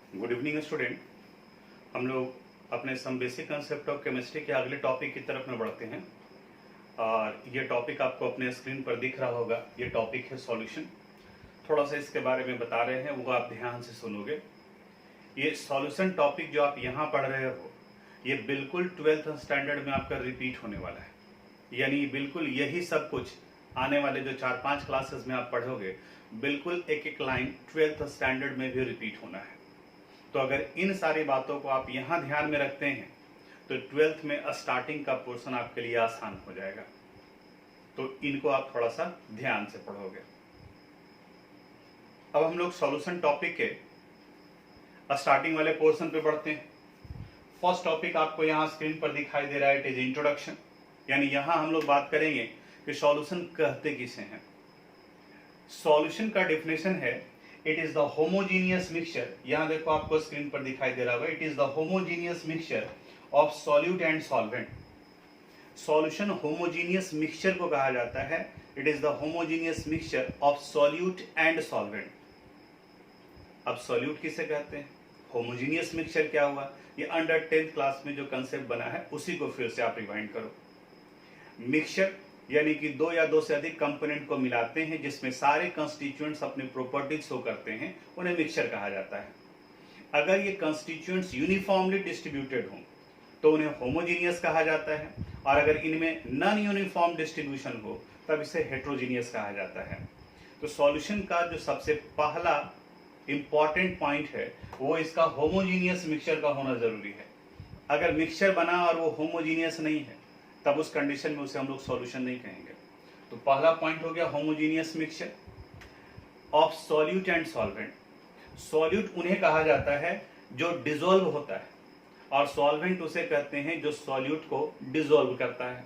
Good evening student. हम लोग अपने some basic concept of chemistry के अगले टॉपिक की तरफ में बढ़ते हैं और ये टॉपिक आपको अपने स्क्रीन पर दिख रहा होगा। ये टॉपिक है सॉल्यूशन। थोड़ा सा इसके बारे में बता रहे हैं, वो आप ध्यान से सुनोगे। ये सॉल्यूशन टॉपिक जो आप यहाँ पढ़ रहे हो ये बिल्कुल 12th स्टैंडर्ड में आपका रिपीट होने वाला है, यानी बिल्कुल यही सब कुछ आने वाले जो 4-5 क्लासेस में आप पढ़ोगे बिल्कुल एक एक लाइन 12th स्टैंडर्ड में भी रिपीट होना है। तो अगर इन सारी बातों को आप यहाँ ध्यान में रखते हैं तो 12th में स्टार्टिंग का पोर्शन आपके लिए आसान हो जाएगा। तो इनको आप थोड़ा सा ध्यान से पढ़ोगे। अब हम लोग सॉल्यूशन टॉपिक के स्टार्टिंग वाले पोर्शन पे बढ़ते हैं। फर्स्ट टॉपिक आपको यहाँ स्क्रीन पर दिखाई दे रहा है, इट इज इंट्रोडक्शन। यानी यहाँ हम लोग बात करेंगे कि सॉल्यूशन कहते किसे हैं। सॉल्यूशन का डेफिनेशन है, it is the homogeneous mixture. यहाँ देखो आपको स्क्रीन पर दिखाई दे रहा होगा, it is the homogeneous mixture of solute and solvent. Solution homogeneous mixture को कहा जाता है। It is the homogeneous mixture of solute and solvent. अब सॉल्यूट किसे कहते हैं, होमोजीनियस मिक्सचर क्या हुआ, ये अंडर 10th क्लास में जो कंसेप्ट बना है उसी को फिर से आप रिवाइंड करो। मिक्सचर यानी कि दो या दो से अधिक कंपोनेंट को मिलाते हैं जिसमें सारे कंस्टिट्यूएंट्स अपने प्रॉपर्टीज शो करते हैं, उन्हें मिक्सचर कहा जाता है। अगर ये कंस्टिट्यूएंट्स यूनिफॉर्मली डिस्ट्रीब्यूटेड हों तो उन्हें होमोजीनियस कहा जाता है, और अगर इनमें नॉन यूनिफॉर्म डिस्ट्रीब्यूशन हो तब इसे हेट्रोजीनियस कहा जाता है। तो सॉल्यूशन का जो सबसे पहला इंपॉर्टेंट पॉइंट है वो इसका होमोजीनियस मिक्सचर का होना जरूरी है। अगर मिक्सचर बना और वो होमोजीनियस नहीं है तब उस कंडीशन में उसे हम लोग सॉल्यूशन नहीं कहेंगे। तो पहला पॉइंट हो गया homogeneous mixture of solute and solvent. Solute उन्हें कहा जाता है जो डिसॉल्व होता है, और सॉल्वेंट उसे कहते हैं जो सॉल्यूट को डिसॉल्व करता है।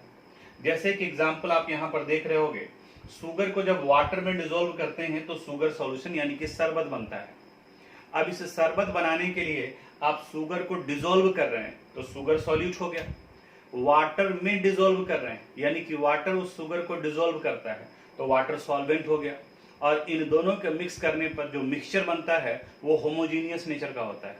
जैसे कि एग्जांपल आप यहां पर देख रहे होगे, शुगर को जब वाटर में डिसॉल्व करते हैं तो शुगर सॉल्यूशन यानी कि शरबत बनता है। अब इसे शरबत बनाने के लिए आप शुगर को डिसॉल्व कर रहे हैं तो शुगर सॉल्यूट हो गया। वाटर में डिसॉल्व कर रहे हैं यानी कि वाटर उस शुगर को डिसॉल्व करता है तो वाटर सॉल्वेंट हो गया। और इन दोनों के मिक्स करने पर जो मिक्सचर बनता है वो होमोजीनियस नेचर का होता है।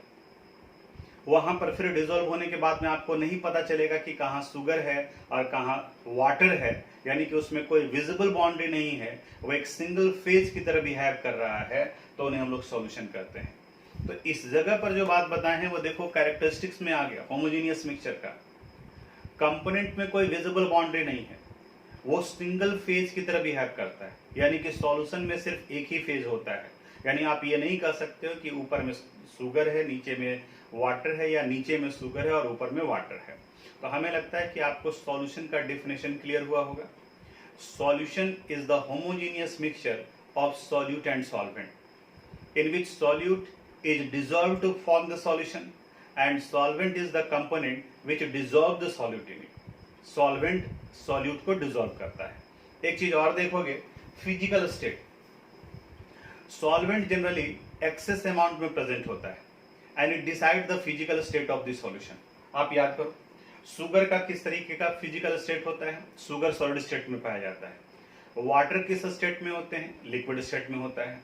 वहां पर फिर डिसॉल्व होने के बाद में आपको नहीं पता चलेगा कि कहाँ शुगर है और कहाँ वाटर है, यानी कि उसमें कोई विजिबल बाउंड्री नहीं है, वो एक सिंगल फेज की तरह बिहेव कर रहा है, तो उन्हें हम लोग सॉल्यूशन कहते हैं। तो इस जगह पर जो बात बताए हैं वो देखो कैरेक्टरिस्टिक्स में आ गया होमोजीनियस मिक्सचर का। कंपोनेंट में कोई विजिबल बाउंड्री नहीं है, वो सिंगल फेज की तरह बिहेव करता है, यानी कि सॉल्यूशन में सिर्फ एक ही फेज होता है। यानी आप ये नहीं कह सकते हो कि ऊपर में शुगर है नीचे में वाटर है, या नीचे में शुगर है और ऊपर में वाटर है। तो हमें लगता है कि आपको सॉल्यूशन का डेफिनेशन क्लियर हुआ होगा। Solution is the homogeneous mixture of solute and solvent in which solute is dissolved to form the solution and solvent is the component which dissolve the solute in it. Solvent solute को dissolve करता है। एक चीज और देखोगे, physical state. Solvent generally excess amount में present होता है and it decide the physical state of the solution. आप याद करो, शुगर का किस तरीके का फिजिकल स्टेट होता है, शुगर सॉलिड स्टेट में पाया जाता है। वाटर किस स्टेट में होते हैं, लिक्विड स्टेट में होता है।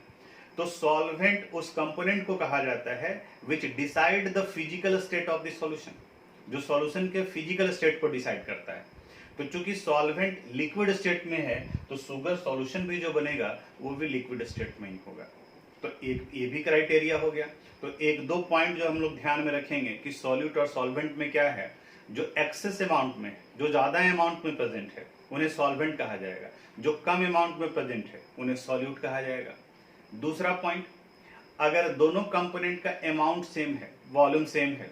तो सॉल्वेंट उस कंपोनेंट को कहा जाता है which decide the physical state of the solution, जो सॉल्यूशन के फिजिकल स्टेट को डिसाइड करता है। तो चूंकि सॉल्वेंट लिक्विड स्टेट में है तो शुगर सॉल्यूशन भी जो बनेगा वो भी लिक्विड स्टेट में ही होगा। तो एक ये भी क्राइटेरिया हो गया। तो एक दो पॉइंट जो हम लोग ध्यान में रखेंगे कि सॉल्यूट और सॉल्वेंट में क्या है, जो एक्सेस अमाउंट में, जो ज्यादा अमाउंट में प्रेजेंट है उन्हें सॉल्वेंट कहा जाएगा, जो कम अमाउंट में प्रेजेंट है उन्हें सॉल्यूट कहा जाएगा। दूसरा पॉइंट, अगर दोनों कंपोनेंट का अमाउंट सेम है, वॉल्यूम सेम है,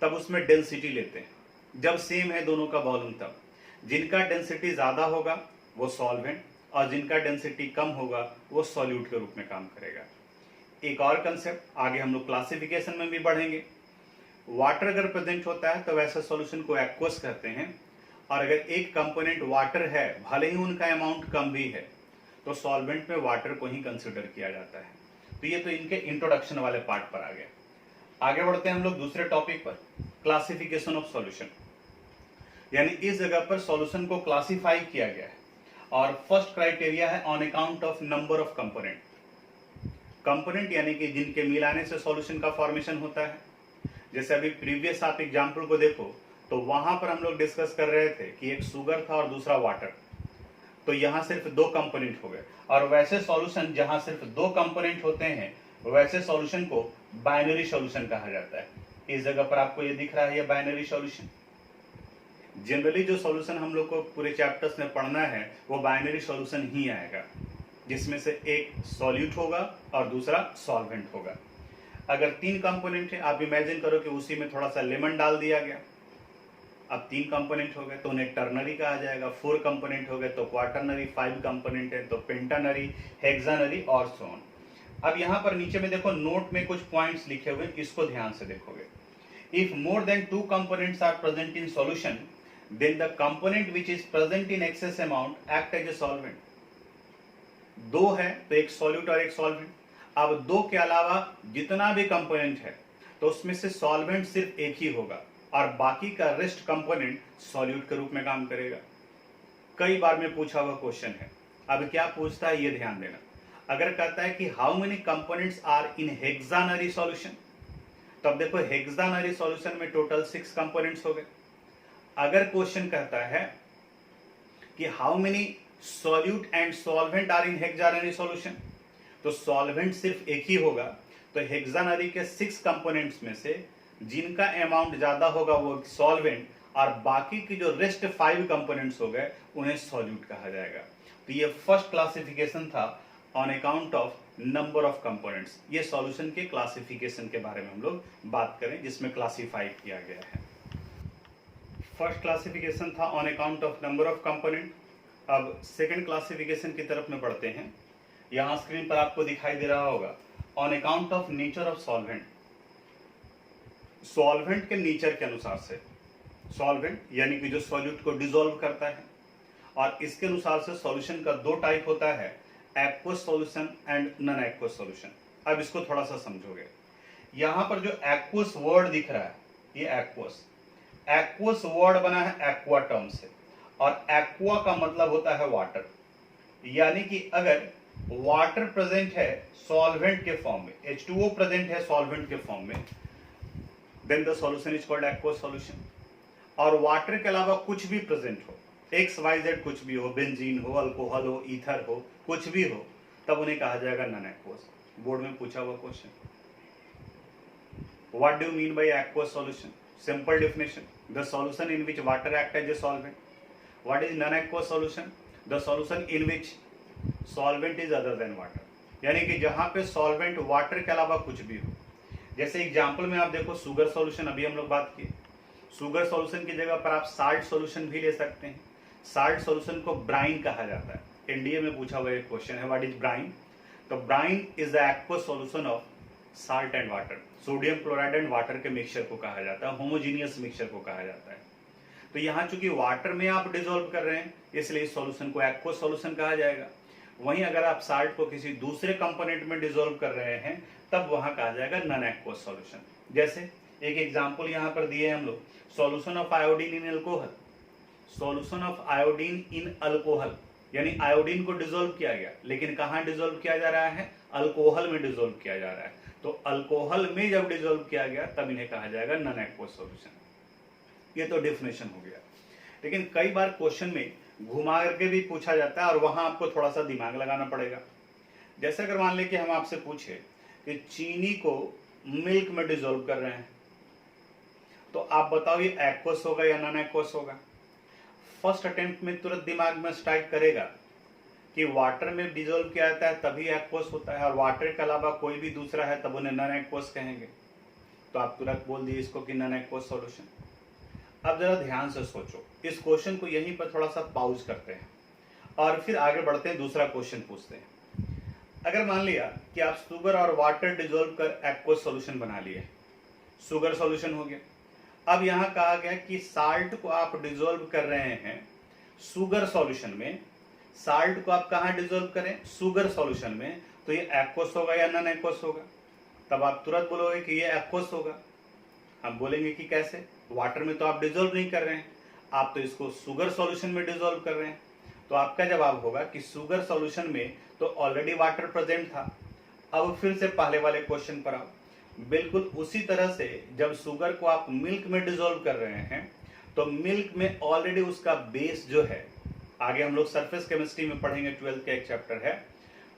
तब उसमें डेंसिटी लेते हैं। जब सेम है दोनों का वॉल्यूम तब जिनका डेंसिटी ज्यादा होगा वो सॉल्वेंट और जिनका डेंसिटी कम होगा वो सॉल्यूट के रूप में काम करेगा। एक और कंसेप्ट, आगे हम लोग क्लासिफिकेशन में भी बढ़ेंगे। वाटर अगर प्रेजेंट होता है तो वैसे सॉल्यूशन को एक्वस कहते हैं, और अगर एक कंपोनेंट वाटर है भले ही उनका अमाउंट कम भी है तो सॉल्वेंट में वाटर को ही कंसिडर किया जाता है। तो ये तो इनके इंट्रोडक्शन वाले पार्ट पर आ गया। आगे बढ़ते हैं हम लोग दूसरे टॉपिक पर, क्लासिफिकेशन ऑफ सॉल्यूशन। यानी इस जगह पर सॉल्यूशन को क्लासिफाई किया गया है, और फर्स्ट क्राइटेरिया है on account of number of component. Component यानी कि जिनके मिलाने से सॉल्यूशन का फॉर्मेशन होता है। जैसे अभी प्रीवियस आप एग्जाम्पल को देखो तो वहां पर हम लोग डिस्कस कर रहे थे कि एक शुगर था और दूसरा वाटर, तो यहाँ सिर्फ दो कंपोनेंट हो गए। और वैसे सॉल्यूशन जहां सिर्फ दो कंपोनेंट होते हैं वैसे सॉल्यूशन को बाइनरी सॉल्यूशन कहा जाता है। इस जगह पर आपको ये दिख रहा है, ये बाइनरी सॉल्यूशन। जनरली जो सॉल्यूशन हम लोग को पूरे चैप्टर्स में पढ़ना है वो बाइनरी सॉल्यूशन ही आएगा, जिसमें से एक सॉल्यूट होगा और दूसरा सॉल्वेंट होगा। अगर तीन कंपोनेंट है, आप इमेजिन करो कि उसी में थोड़ा सा लेमन डाल दिया गया, अब तीन कंपोनेंट हो गए तो उन्हें टर्नरी कहा जाएगा। 4 कंपोनेंट हो गए तो क्वार्टरनरी, 5 कंपोनेंट है तो पेंटानरी, हेक्सानरी और सो ऑन। अब यहाँ पर नीचे में देखो नोट में कुछ पॉइंट्स लिखे हुए, इसको ध्यान से देखोगे। If more than 2 components are present in solution then the component which is present in excess amount act as a solvent. दो है तो एक सॉल्यूट और एक सॉल्वेंट। अब दो के अलावा जितना भी कंपोनेंट है तो उसमें से सॉल्वेंट सिर्फ एक ही होगा और बाकी का रेस्ट कंपोनेंट सॉल्यूट के रूप में काम करेगा। कई बार में पूछा हुआ क्वेश्चन है। अब क्या पूछता है ये ध्यान देना। अगर कहता है कि how many components are in hexanary solution, तो अब देखो हेक्सानरी सॉल्यूशन में टोटल 6 कंपोनेंट्स हो गए। अगर क्वेश्चन कहता है कि how many solute and solvent are in hexanary solution, तो सॉल्वेंट सिर्फ एक ही होगा। तो हेक्सानरी के 6 कंपोनेंट्स में से जिनका अमाउंट ज्यादा होगा वो सॉल्वेंट और बाकी की जो रेस्ट 5 कंपोनेंट्स हो गए उन्हें सॉल्यूट कहा जाएगा। तो ये फर्स्ट क्लासिफिकेशन था on account of number of components. ये सॉल्यूशन के क्लासिफिकेशन के बारे में हम लोग बात करें जिसमें क्लासिफाई किया गया है। फर्स्ट क्लासिफिकेशन था on account of number of component. अब सेकंड क्लासिफिकेशन की तरफ में बढ़ते हैं। यहाँ स्क्रीन पर आपको दिखाई दे रहा होगा on account of nature of solvent. Solvent के नेचर के अनुसार से, सॉल्वेंट यानी कि जो सॉल्यूट को डिसॉल्व करता है, और इसके अनुसार से सॉल्यूशन का 2 टाइप होता है, aqueous solution and non aqueous solution. अब इसको थोड़ा सा समझोगे। यहां पर जो एक्वस वर्ड दिख रहा है ये एक्वस वर्ड बना है एक्वा टर्म से, और एक्वा का मतलब होता है वाटर। यानी कि अगर वाटर प्रेजेंट है सॉल्वेंट के फॉर्म में, H2O प्रेजेंट है सॉल्वेंट के फॉर्म में, then the solution is called aqueous solution. और वाटर के अलावा कुछ भी प्रेजेंट हो, XYZ कुछ भी हो, बेंजीन हो, अल्कोहल हो, ईथर हो, कुछ भी हो, तब उन्हें कहा जाएगा नॉन एक्वस। बोर्ड में पूछा हुआ question, what do you mean by aqueous solution? Simple definition, the solution in which water act as a solvent. What is non aqueous solution? The solution in which solvent is other than water. यानी कि जहां पे solvent water के अलावा कुछ भी हो। जैसे एग्जांपल में आप देखो शुगर सॉल्यूशन, अभी हम लोग बात की, शुगर सॉल्यूशन की जगह पर आप साल्ट सॉल्यूशन भी ले सकते हैं। साल्ट सॉल्यूशन को ब्राइन कहा जाता है। एनडीए में पूछा हुआ एक क्वेश्चन है, व्हाट इज ब्राइन? तो brine is the aqueous solution of salt and water. Sodium chloride and water के मिक्सचर को कहा जाता है, होमोजीनियस मिक्सचर को कहा जाता है। तो यहाँ चूंकि वाटर में आप डिसॉल्व कर रहे हैं इसलिए इस सॉल्यूशन को एक्वस सॉल्यूशन कहा जाएगा। वहीं अगर आप साल्ट को किसी दूसरे कंपोनेंट में डिसॉल्व कर रहे हैं तब वहां कहा जाएगा नॉन एक्वस सॉल्यूशन। जैसे एक एग्जांपल यहाँ पर दिए हम लोग, solution of iodine in alcohol. Solution of iodine in alcohol यानी आयोडीन को डिसॉल्व किया गया, लेकिन कहाँ डिसॉल्व किया जा रहा है? अल्कोहल में डिसॉल्व किया जा रहा है। तो अल्कोहल में जब डिसॉल्व किया गया तब इन्हें कहा जाएगा नॉन एक्वस सॉल्यूशन। ये तो डेफिनेशन हो गया। लेकिन कई बार क्वेश्चन में घुमा करके भी पूछा जाता है और वहां आपको थोड़ा सा दिमाग लगाना पड़ेगा। जैसे अगर मान लें कि हम आपसे पूछे कि चीनी को मिल्क में डिसॉल्व कर रहे हैं, तो आप बताओ ये एक्वस होगा या नॉन एक्वस होगा? फर्स्ट अटेम्प्ट में तुरंत दिमाग में स्ट्राइक करेगा कि वाटर में डिसॉल्व किया जाता है तभी एक्वस होता है, और वाटर के अलावा कोई भी दूसरा है तब उन्हें नॉन एक्वस कहेंगे। तो आप तुरंत बोल दिए इसको कि नॉन एक्वस सॉल्यूशन। अब जरा ध्यान से सोचो, इस क्वेश्चन को यहीं पर थोड़ा सा पॉज करते हैं और फिर आगे बढ़ते हैं, दूसरा क्वेश्चन पूछते हैं। अगर मान लिया कि आप शुगर और वाटर डिसॉल्व कर एक्वस सॉल्यूशन बना लिए, शुगर सॉल्यूशन हो गया। अब यहाँ कहा गया कि साल्ट को आप डिसॉल्व कर रहे हैं शुगर सॉल्यूशन में, साल्ट को आप कहाँ डिसॉल्व करें? शुगर सॉल्यूशन में। तो ये एक्वस होगा या नॉन एक्वस होगा? तब आप तुरंत बोलोगे कि ये एक्वस होगा। हम बोलेंगे कि कैसे? वाटर में तो आप डिसॉल्व नहीं कर रहे हैं, आप तो इसको शुगर सॉल्यूशन में डिसॉल्व कर रहे हैं। तो आपका जवाब होगा कि शुगर सॉल्यूशन में तो ऑलरेडी वाटर प्रेजेंट था, अब फिर से पहले वाले क्वेश्चन पर आओ। बिल्कुल उसी तरह से जब शुगर को आप मिल्क में डिसॉल्व कर रहे हैं तो मिल्क में ऑलरेडी उसका बेस जो है, आगे हम लोग सरफेस केमिस्ट्री में पढ़ेंगे, 12th का एक चैप्टर है,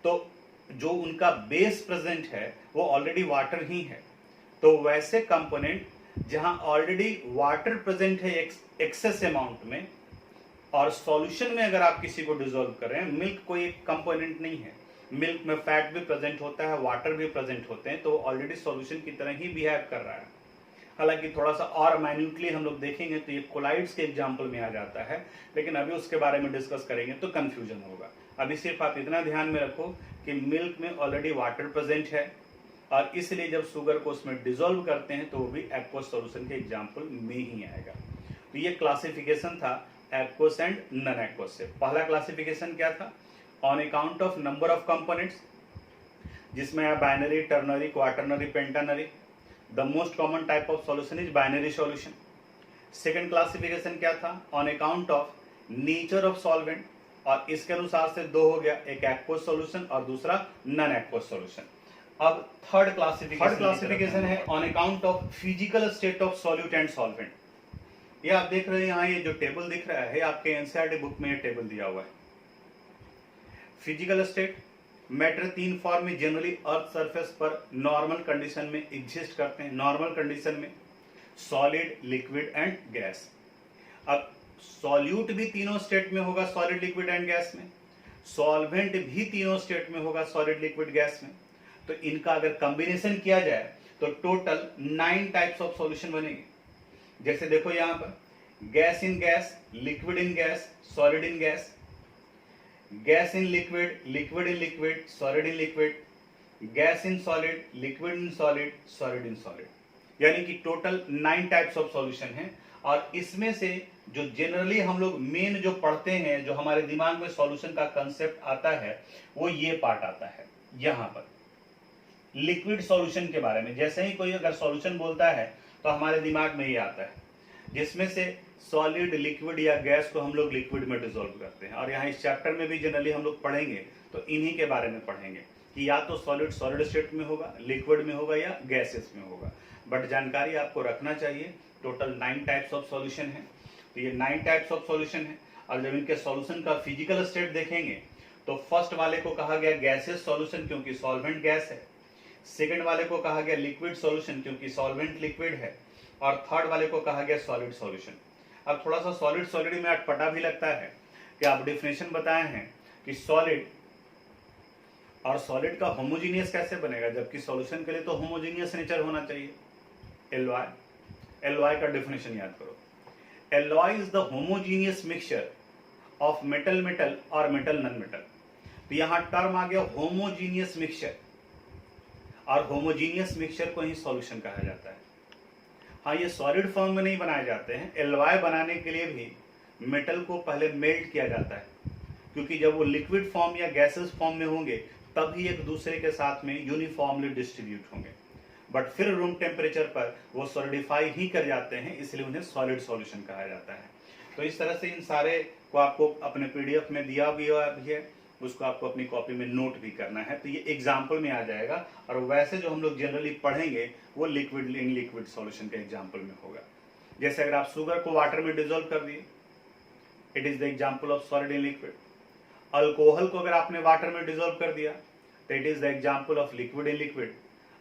तो जो उनका बेस प्रेजेंट है वो ऑलरेडी वाटर ही है। तो वैसे कंपोनेंट जहां ऑलरेडी वाटर प्रेजेंट है एक्सेस अमाउंट में, और सॉल्यूशन में अगर आप किसी को डिसॉल्व कर रहे हैं, मिल्क कोई एक कंपोनेंट नहीं है, मिल्क में फैट भी प्रेजेंट होता है, वाटर भी प्रेजेंट होते हैं, तो ऑलरेडी सॉल्यूशन की तरह ही बिहेव कर रहा है। हालांकि थोड़ा सा और माइन्यूटली हम लोग देखेंगे तो ये कोलाइड्स के एग्जाम्पल में आ जाता है, लेकिन अभी उसके बारे में डिस्कस करेंगे तो कंफ्यूजन होगा। अभी सिर्फ आप इतना ध्यान में रखो कि मिल्क में ऑलरेडी वाटर प्रेजेंट है, और इसलिए जब शुगर को उसमें डिसॉल्व करते हैं तो वो भी एक्वस सॉल्यूशन के एग्जाम्पल में ही आएगा। तो ये क्लासिफिकेशन था एक्वस एंड नॉन एक्वस से। पहला क्लासिफिकेशन क्या था? On account of number of components, जिसमें है binary, ternary, quaternary, pentanary. The most common type of solution is binary solution. Second classification क्या था? On account of nature of solvent, और इसके अनुसार से दो हो गया, एक एक्वस सॉल्यूशन और दूसरा नॉन एक्वस सॉल्यूशन। अब थर्ड क्लासिफिकेशन है on account of physical state of solute and solvent. ये आप देख रहे हैं यहाँ, ये जो टेबल दिख रहा है आपके एनसीईआरटी बुक में ये टेबल दिया हुआ है। फिजिकल स्टेट, मैटर तीन फॉर्म में जनरली अर्थ सरफेस पर नॉर्मल कंडीशन में एग्जिस्ट करते हैं। नॉर्मल कंडीशन में सॉलिड, लिक्विड एंड गैस। अब सॉल्यूट भी तीनों स्टेट में होगा, सॉलिड, लिक्विड एंड गैस में। सॉल्वेंट भी तीनों स्टेट में होगा, सॉलिड, लिक्विड, गैस में। तो इनका अगर कॉम्बिनेशन किया जाए तो टोटल 9 टाइप्स ऑफ सॉल्यूशन बनेंगे। जैसे देखो यहां पर gas in gas, liquid in gas, solid in gas, gas in liquid, liquid in liquid, solid in liquid, gas in solid, liquid in solid, solid in solid. यानी कि total 9 types of solution हैं। और इसमें से जो generally हम लोग main जो पढ़ते हैं, जो हमारे दिमाग में सॉल्यूशन का कंसेप्ट आता है, वो ये पार्ट आता है यहां पर, लिक्विड सॉल्यूशन के बारे में। जैसे ही कोई अगर सॉल्यूशन बोलता है तो हमारे दिमाग में ये आता है, जिसमें से सॉलिड, लिक्विड या गैस को हम लोग लिक्विड में डिसॉल्व करते हैं। और यहाँ इस चैप्टर में भी जनरली हम लोग पढ़ेंगे तो इन्हीं के बारे में पढ़ेंगे कि या तो सॉलिड सॉलिड स्टेट में होगा, लिक्विड में होगा, या गैसेस में होगा। बट जानकारी आपको रखना चाहिए, टोटल 9 टाइप्स ऑफ सॉल्यूशन है। तो ये 9 टाइप्स ऑफ सॉल्यूशन है। और जब इनके सॉल्यूशन का फिजिकल स्टेट देखेंगे तो फर्स्ट वाले को कहा गया गैसेस सॉल्यूशन, क्योंकि सॉल्वेंट गैस है। सेकंड वाले को कहा गया लिक्विड सॉल्यूशन, क्योंकि सॉल्वेंट लिक्विड है। और थर्ड वाले को कहा गया सॉलिड सॉल्यूशन। अब थोड़ा सा सॉलिड सॉलिड में अटपटा भी लगता है कि आप डेफिनेशन बताए हैं कि सॉलिड और सॉलिड का होमोजीनियस कैसे बनेगा, जबकि सॉल्यूशन के लिए तो होमोजीनियस नेचर होना चाहिए। एलॉय का डेफिनेशन याद करो। Alloy is the homogeneous mixture of metal metal और मेटल नॉन मेटल। तो यहां टर्म आ गया होमोजीनियस मिक्सचर, और होमोजीनियस मिक्सचर को ही सॉल्यूशन कहा जाता है। हाँ, ये सॉलिड फॉर्म में नहीं बनाए जाते हैं। एलॉय बनाने के लिए भी मेटल को पहले मेल्ट किया जाता है, क्योंकि जब वो लिक्विड फॉर्म या गैसेस फॉर्म में होंगे तभी एक दूसरे के साथ में यूनिफॉर्मली डिस्ट्रीब्यूट होंगे। बट फिर रूम टेम्परेचर पर वो सॉलिडिफाई ही कर जाते हैं, इसलिए उन्हें सॉलिड सॉल्यूशन कहा जाता है। तो इस तरह से इन सारे को आपको अपने पीडीएफ में दिया भी है, उसको आपको अपनी कॉपी में नोट भी करना है। तो ये एग्जाम्पल में आ जाएगा, और वैसे जो हम लोग जनरली पढ़ेंगे वो लिक्विड इन लिक्विड सॉल्यूशन के एग्जाम्पल में होगा। जैसे अगर आप शुगर को वाटर में डिसॉल्व कर दिए, it is the example of solid in liquid. Alcohol को अगर आपने वाटर में डिसॉल्व कर दिया तो it is the example of liquid in liquid.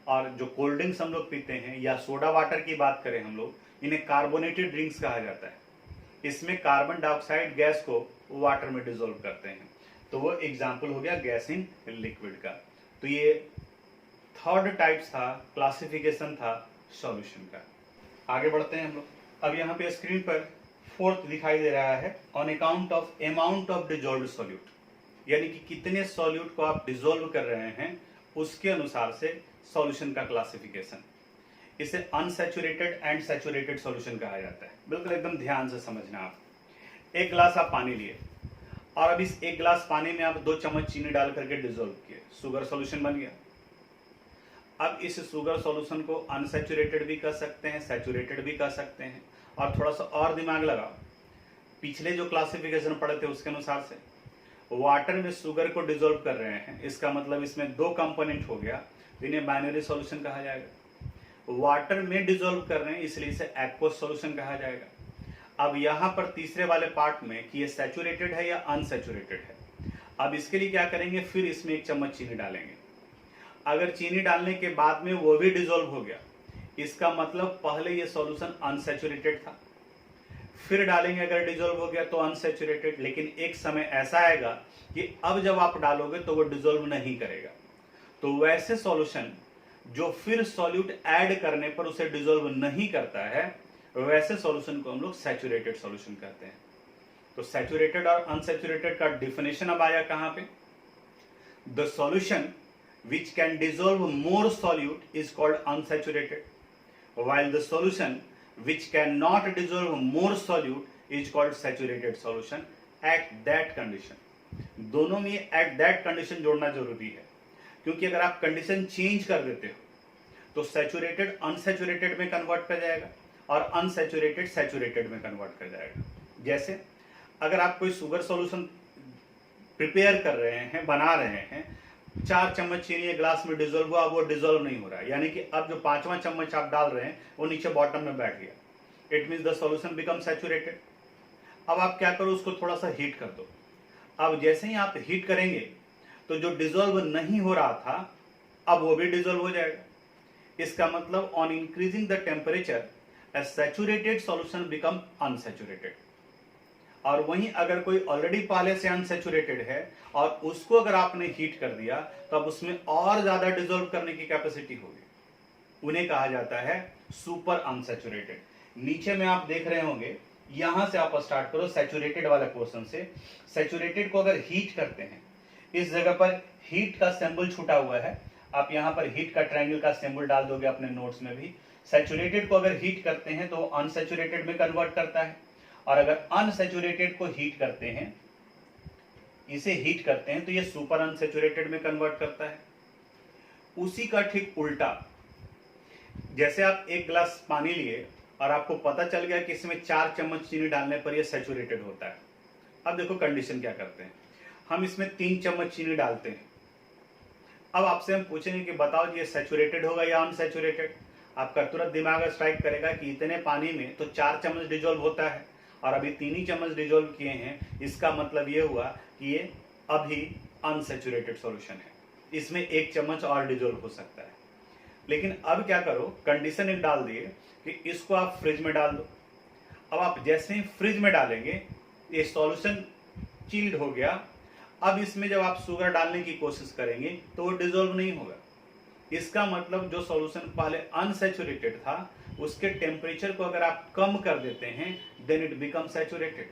और जो कोल्ड ड्रिंक्स हम लोग पीते हैं या सोडा वाटर की बात करें हम लोग, इन्हें कार्बोनेटेड ड्रिंक्स कहा जाता है। इसमें कार्बन डाइऑक्साइड गैस को वाटर में डिसॉल्व करते हैं, तो वो एग्जाम्पल हो गया गैस इन लिक्विड का। तो ये थर्ड टाइप्स था, क्लासिफिकेशन था सॉल्यूशन का। आगे बढ़ते हैं हम लोग। अब यहाँ पे स्क्रीन पर फोर्थ दिखाई दे रहा है, on account of amount of dissolved solute, यानी कि कितने सॉल्यूट को आप डिसॉल्व कर रहे हैं उसके अनुसार से सॉल्यूशन का क्लासिफिकेशन। इसे अनसैचुरेटेड एंड सैचुरेटेड सॉल्यूशन कहा जाता है। बिल्कुल एकदम ध्यान से समझना। आप एक गिलास आप पानी लिए, और अब इस एक गिलास पानी में आप 2 चम्मच चीनी डाल करके डिसॉल्व किए, शुगर सॉल्यूशन बन गया। अब इस शुगर सॉल्यूशन को अनसैचुरेटेड भी कर सकते हैं, सैचुरेटेड भी कर सकते हैं। और थोड़ा सा और दिमाग लगाओ, पिछले जो क्लासिफिकेशन पढ़े थे उसके अनुसार से वाटर में शुगर को डिसॉल्व कर रहे हैं, इसका मतलब इसमें दो कंपोनेंट हो गया, इन्हें बाइनरी सॉल्यूशन कहा जाएगा। वाटर में डिसॉल्व कर रहे हैं इसलिए इसे एक्वस सॉल्यूशन कहा जाएगा। अब यहां पर तीसरे वाले पार्ट में कि ये सैचुरेटेड है या अनसैचुरेटेड है, अब इसके लिए क्या करेंगे, फिर इसमें 1 चम्मच चीनी डालेंगे। अगर चीनी डालने के बाद में वो भी डिसॉल्व हो गया, इसका मतलब पहले ये सॉल्यूशन अनसैचुरेटेड था, फिर डालेंगे अगर डिसॉल्व हो गया तो अनसैचुरेटेड। लेकिन एक समय ऐसा आएगा कि अब जब आप डालोगे तो वो डिसॉल्व नहीं करेगा। तो वैसे सॉल्यूशन जो फिर सॉल्यूट ऐड करने पर उसे डिसॉल्व नहीं करता है, वैसे सॉल्यूशन को हम लोग सैचुरेटेड सॉल्यूशन कहते हैं। तो सैचुरेटेड और अनसैचुरेटेड का डिफिनेशन अब आया कहां पे, the solution which can dissolve more solute is called unsaturated, while the solution which cannot dissolve more solute is called saturated solution at that condition। दोनों में at that condition जोड़ना जरूरी है, क्योंकि अगर आप कंडीशन चेंज कर देते हो तो सैचुरेटेड अनसैचुरेटेड में कन्वर्ट कर जाएगा और अनसैचुरेटेड सैचुरेटेड में कन्वर्ट कर जाएगा। जैसे अगर आप कोई शुगर सॉल्यूशन प्रिपेयर कर रहे हैं, बना रहे हैं, 4 चम्मच चीनी ग्लास में डिसॉल्व हुआ, वो डिसॉल्व नहीं हो रहा है, यानी कि अब जो 5वां चम्मच आप डाल रहे हैं वो नीचे बॉटम में बैठ गया, it means the solution become saturated. अब आप क्या करो, उसको थोड़ा सा हीट कर दो। अब जैसे ही आप हीट करेंगे तो जो डिसॉल्व नहीं हो रहा था अब वो भी डिसॉल्व हो जाएगा। इसका मतलब on increasing the temperature A saturated solution become unsaturated. और वहीं अगर कोई ऑलरेडी पहले से अनसैचुरेटेड है और उसको अगर आपने हीट कर दिया तो अब उसमें और ज्यादा डिसॉल्व करने की कैपेसिटी होगी, उन्हें कहा जाता है सुपर अनसैचुरेटेड। नीचे में आप देख रहे होंगे, यहां से आप स्टार्ट करो सैचुरेटेड वाले पोर्शन से। सैचुरेटेड को अगर हीट करते हैं, इस जगह पर हीट का सिंबल छूटा हुआ है, आप यहां पर हीट का ट्रायंगल का सिंबल डाल दोगे अपने नोट्स में भी। सैचुरेटेड को अगर हीट करते हैं तो अनसैचुरेटेड में कन्वर्ट करता है, और अगर अनसैचुरेटेड को हीट करते हैं, इसे हीट करते हैं तो ये सुपर अनसैचुरेटेड में कन्वर्ट करता है। उसी का ठीक उल्टा, जैसे आप 1 गिलास पानी लिए और आपको पता चल गया कि इसमें 4 चम्मच चीनी डालने पर यह सैचुरेटेड होता है। अब देखो कंडीशन क्या करते हैं, हम इसमें 3 चम्मच चीनी डालते हैं। अब आपसे हम पूछेंगे कि बताओ ये सैचुरेटेड होगा या अनसैचुरेटेड। आपका तुरंत दिमाग स्ट्राइक करेगा कि इतने पानी में तो 4 चम्मच डिसॉल्व होता है और अभी 3 ही चम्मच डिसॉल्व किए हैं, इसका मतलब ये हुआ कि ये अभी अनसैचुरेटेड सॉल्यूशन है, इसमें 1 चम्मच और डिसॉल्व हो सकता है। लेकिन अब क्या करो, कंडीशन एक डाल दिए कि इसको आप फ्रिज में डाल दो। अब आप जैसे ही फ्रिज में डालेंगे ये सॉल्यूशन चिल्ड हो गया। अब इसमें जब आप शुगर डालने की कोशिश करेंगे तो वो डिसॉल्व नहीं होगा। इसका मतलब जो सॉल्यूशन पहले अनसैचुरेटेड था उसके टेम्परेचर को अगर आप कम कर देते हैं देन इट बिकम सैचुरेटेड।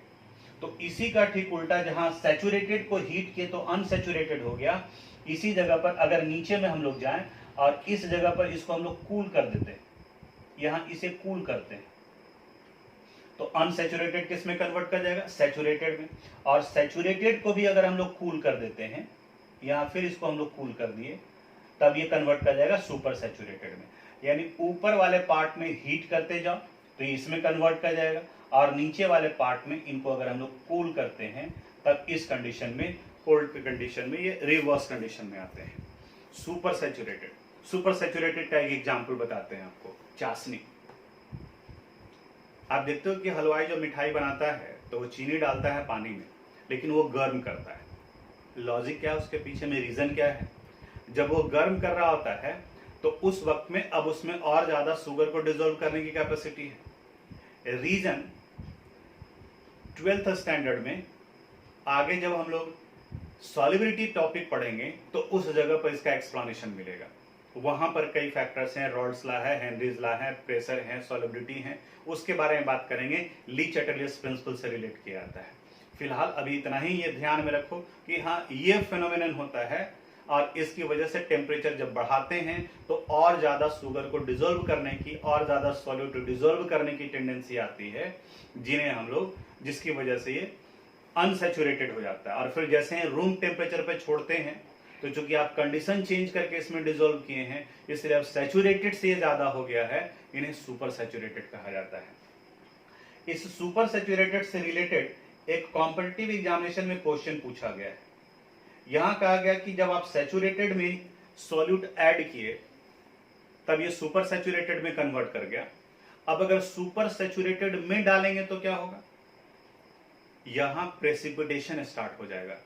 तो इसी का ठीक उल्टा, जहां सैचुरेटेड को हीट किए तो अनसैचुरेटेड हो गया, इसी जगह पर अगर नीचे में हम लोग जाएं और इस जगह पर इसको हम लोग कूल कर देते हैं, यहां इसे कूल करते हैं, तो अनसैचुरेटेड किस में कन्वर्ट कर जाएगा, सैचुरेटेड में। और सैचुरेटेड को भी अगर हम लोग कूल कर देते हैं, यहां फिर इसको हम लोग कूल कर दिए, तब ये कन्वर्ट कर जाएगा सुपर सैचुरेटेड में। यानी ऊपर वाले पार्ट में हीट करते जाओ तो इसमें कन्वर्ट कर जाएगा, और नीचे वाले पार्ट में इनको अगर हम लोग कूल करते हैं तब इस कंडीशन में, कोल्ड कंडीशन में, ये रिवर्स कंडीशन में आते हैं, सुपर सैचुरेटेड। सुपर सैचुरेटेड का एक एग्जाम्पल बताते हैं आपको, चाशनी। आप देखते हो कि हलवाई जो मिठाई बनाता है तो वो चीनी डालता है पानी में, लेकिन वो गर्म करता है। लॉजिक क्या है उसके पीछे में, रीजन क्या है? जब वो गर्म कर रहा होता है तो उस वक्त में अब उसमें और ज्यादा शुगर को डिसॉल्व करने की कैपेसिटी है। रीजन 12th स्टैंडर्ड में आगे जब हम लोग सॉल्युबिलिटी टॉपिक पढ़ेंगे तो उस जगह पर इसका एक्सप्लेनेशन मिलेगा। वहां पर कई फैक्टर्स हैं, रॉल्स लॉ है, हेनरीज लॉ है, प्रेशर है, सॉल्युबिलिटी है, उसके बारे में बात करेंगे। ली चैटरलियस प्रिंसिपल से रिलेट किया जाता है। फिलहाल अभी इतना ही ये ध्यान में रखो कि हाँ ये फेनोमेनन होता है और इसकी वजह से टेम्परेचर जब बढ़ाते हैं तो और ज्यादा शुगर को डिसॉल्व करने की, और ज्यादा सॉल्यूट डिसॉल्व करने की टेंडेंसी आती है, जिन्हें हम लोग, जिसकी वजह से ये अनसैचुरेटेड हो जाता है। और फिर जैसे रूम टेम्परेचर पे छोड़ते हैं तो चूंकि आप कंडीशन चेंज करके इसमें डिसॉल्व किए हैं, इसलिए अब सैचुरेटेड से ज्यादा हो गया है, इन्हें सुपर सैचुरेटेड कहा जाता है। इस सुपर सैचुरेटेड से रिलेटेड एक कॉम्पिटिटिव एग्जामिनेशन में क्वेश्चन पूछा गया है। यहां कहा गया कि जब आप सैचुरेटेड में सॉल्यूट ऐड किए तब ये सुपर सैचुरेटेड में कन्वर्ट कर गया। अब अगर सुपर सैचुरेटेड में डालेंगे तो क्या होगा, यहां प्रेसिपिटेशन स्टार्ट हो जाएगा,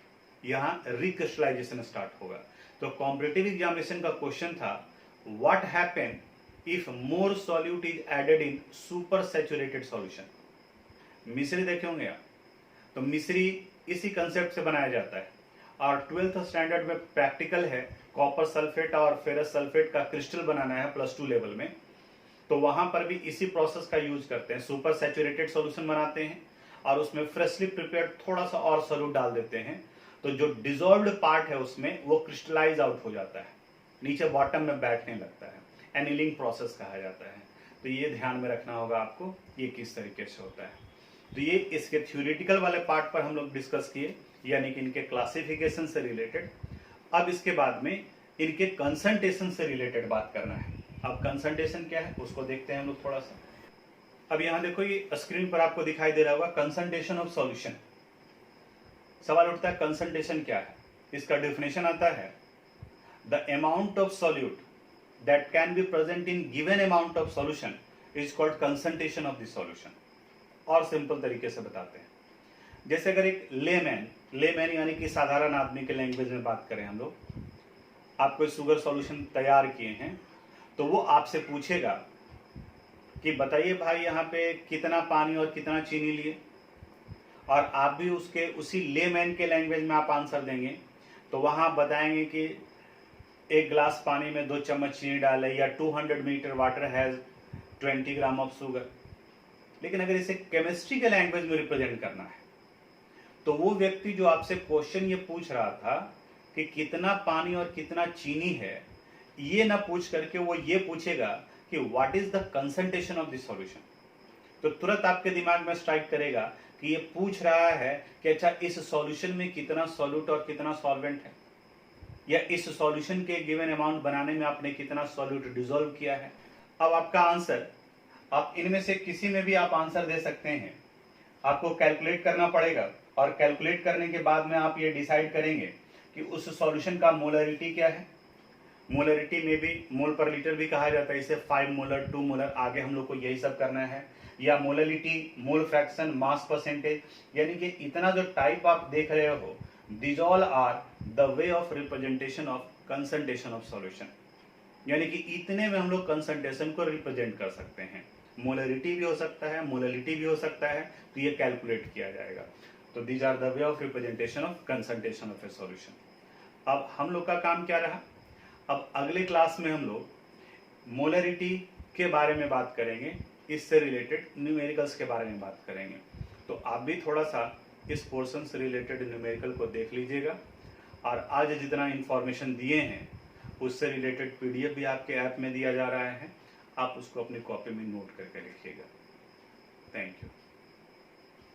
यहां रिक्रिस्टलाइजेशन स्टार्ट होगा। तो कॉम्पिटिटिव एग्जामिनेशन का क्वेश्चन था, what happen if more solute is added in super saturated solution. मिश्री देखे होंगे आप, तो मिश्री इसी कंसेप्ट से बनाया जाता है और 12th स्टैंडर्ड में प्रैक्टिकल है, कॉपर सल्फेट और फेरस सल्फेट का क्रिस्टल बनाना है +2 लेवल में, तो वहां पर भी इसी प्रोसेस का यूज करते हैं। सुपर सैचुरेटेड सॉल्यूशन बनाते हैं और उसमें फ्रेशली प्रिपेयर्ड थोड़ा सा और सॉल्यूट डाल देते हैं, तो जो डिजॉल्व्ड पार्ट है उसमें वो क्रिस्टलाइज आउट हो जाता है, नीचे बॉटम में बैठने लगता है, एनीलिंग प्रोसेस कहा जाता है। तो ये ध्यान में रखना होगा आपको, ये किस तरीके से होता है। तो ये इसके थ्योरेटिकल वाले पार्ट पर हम लोग डिस्कस किए, यानी कि इनके क्लासिफिकेशन से रिलेटेड। अब इसके बाद में इनके कंसंट्रेशन से रिलेटेड बात करना है। अब कंसंट्रेशन क्या है उसको देखते हैं हम लोग थोड़ा सा। अब यहां देखो, ये स्क्रीन पर आपको दिखाई दे रहा होगा कंसंट्रेशन ऑफ सॉल्यूशन। सवाल उठता है कंसंट्रेशन क्या है। इसका डेफिनेशन आता है, the amount of solute that can be present in given amount of solution is called concentration of the solution. और सिंपल तरीके से बताते हैं, जैसे अगर एक लेमैन यानी कि साधारण आदमी के लैंग्वेज में बात करें हम लोग, आप कोई शुगर सॉल्यूशन तैयार किए हैं, तो वो आपसे पूछेगा कि बताइए भाई यहाँ पे कितना पानी और कितना चीनी लिए, और आप भी उसके उसी लेमैन के लैंग्वेज में आप आंसर देंगे, तो वहाँ बताएंगे कि 1 गिलास पानी में 2 चम्मच चीनी डाले, या 200 millilitre water has 20 gram of sugar. लेकिन अगर इसे केमिस्ट्री के लैंग्वेज में रिप्रेजेंट करना है, तो वो व्यक्ति जो आपसे क्वेश्चन ये पूछ रहा था कि कितना पानी और कितना चीनी है, ये ना पूछ करके वो ये पूछेगा कि what is the concentration of this solution. तो तुरंत आपके दिमाग में स्ट्राइक करेगा कि ये पूछ रहा है कि अच्छा इस सॉल्यूशन में कितना सॉल्यूट और कितना सॉल्वेंट है, या इस सॉल्यूशन के गिवन अमाउंट बनाने में आपने कितना सॉल्यूट डिसॉल्व किया है। अब आपका आंसर, आप इनमें से किसी में भी आप आंसर दे सकते हैं, आपको कैलकुलेट करना पड़ेगा, और कैलकुलेट करने के बाद में आप ये डिसाइड करेंगे कि उस सॉल्यूशन का मोलरिटी क्या है। मोलरिटी में भी मोल पर लीटर भी कहा जाता है, इसे 5 मोलर 2 मोलर, आगे हम लोग को यही सब करना है, या molarity, mole fraction, mass percentage, यानी कि इतना जो टाइप आप देख रहे हो, this all are the way of representation of concentration of solution. यानी कि इतने में हम लोग कंसंट्रेशन को रिप्रेजेंट कर सकते हैं। मोलरिटी भी हो सकता है, मोलरिटी भी हो सकता है, तो ये कैलकुलेट किया जाएगा। तो these are the way of representation of concentration of a solution. अब हम लोग का काम क्या रहा, अब अगले क्लास में हम लोग मोलरिटी के बारे में बात करेंगे, इससे रिलेटेड न्यूमेरिकल्स के बारे में बात करेंगे। तो आप भी थोड़ा सा इस पोर्शन से रिलेटेड न्यूमेरिकल को देख लीजिएगा, और आज जितना इंफॉर्मेशन दिए हैं उससे रिलेटेड PDF भी आपके ऐप में दिया जा रहा है, आप उसको अपनी कॉपी में नोट करके लिखिएगा। Thank you.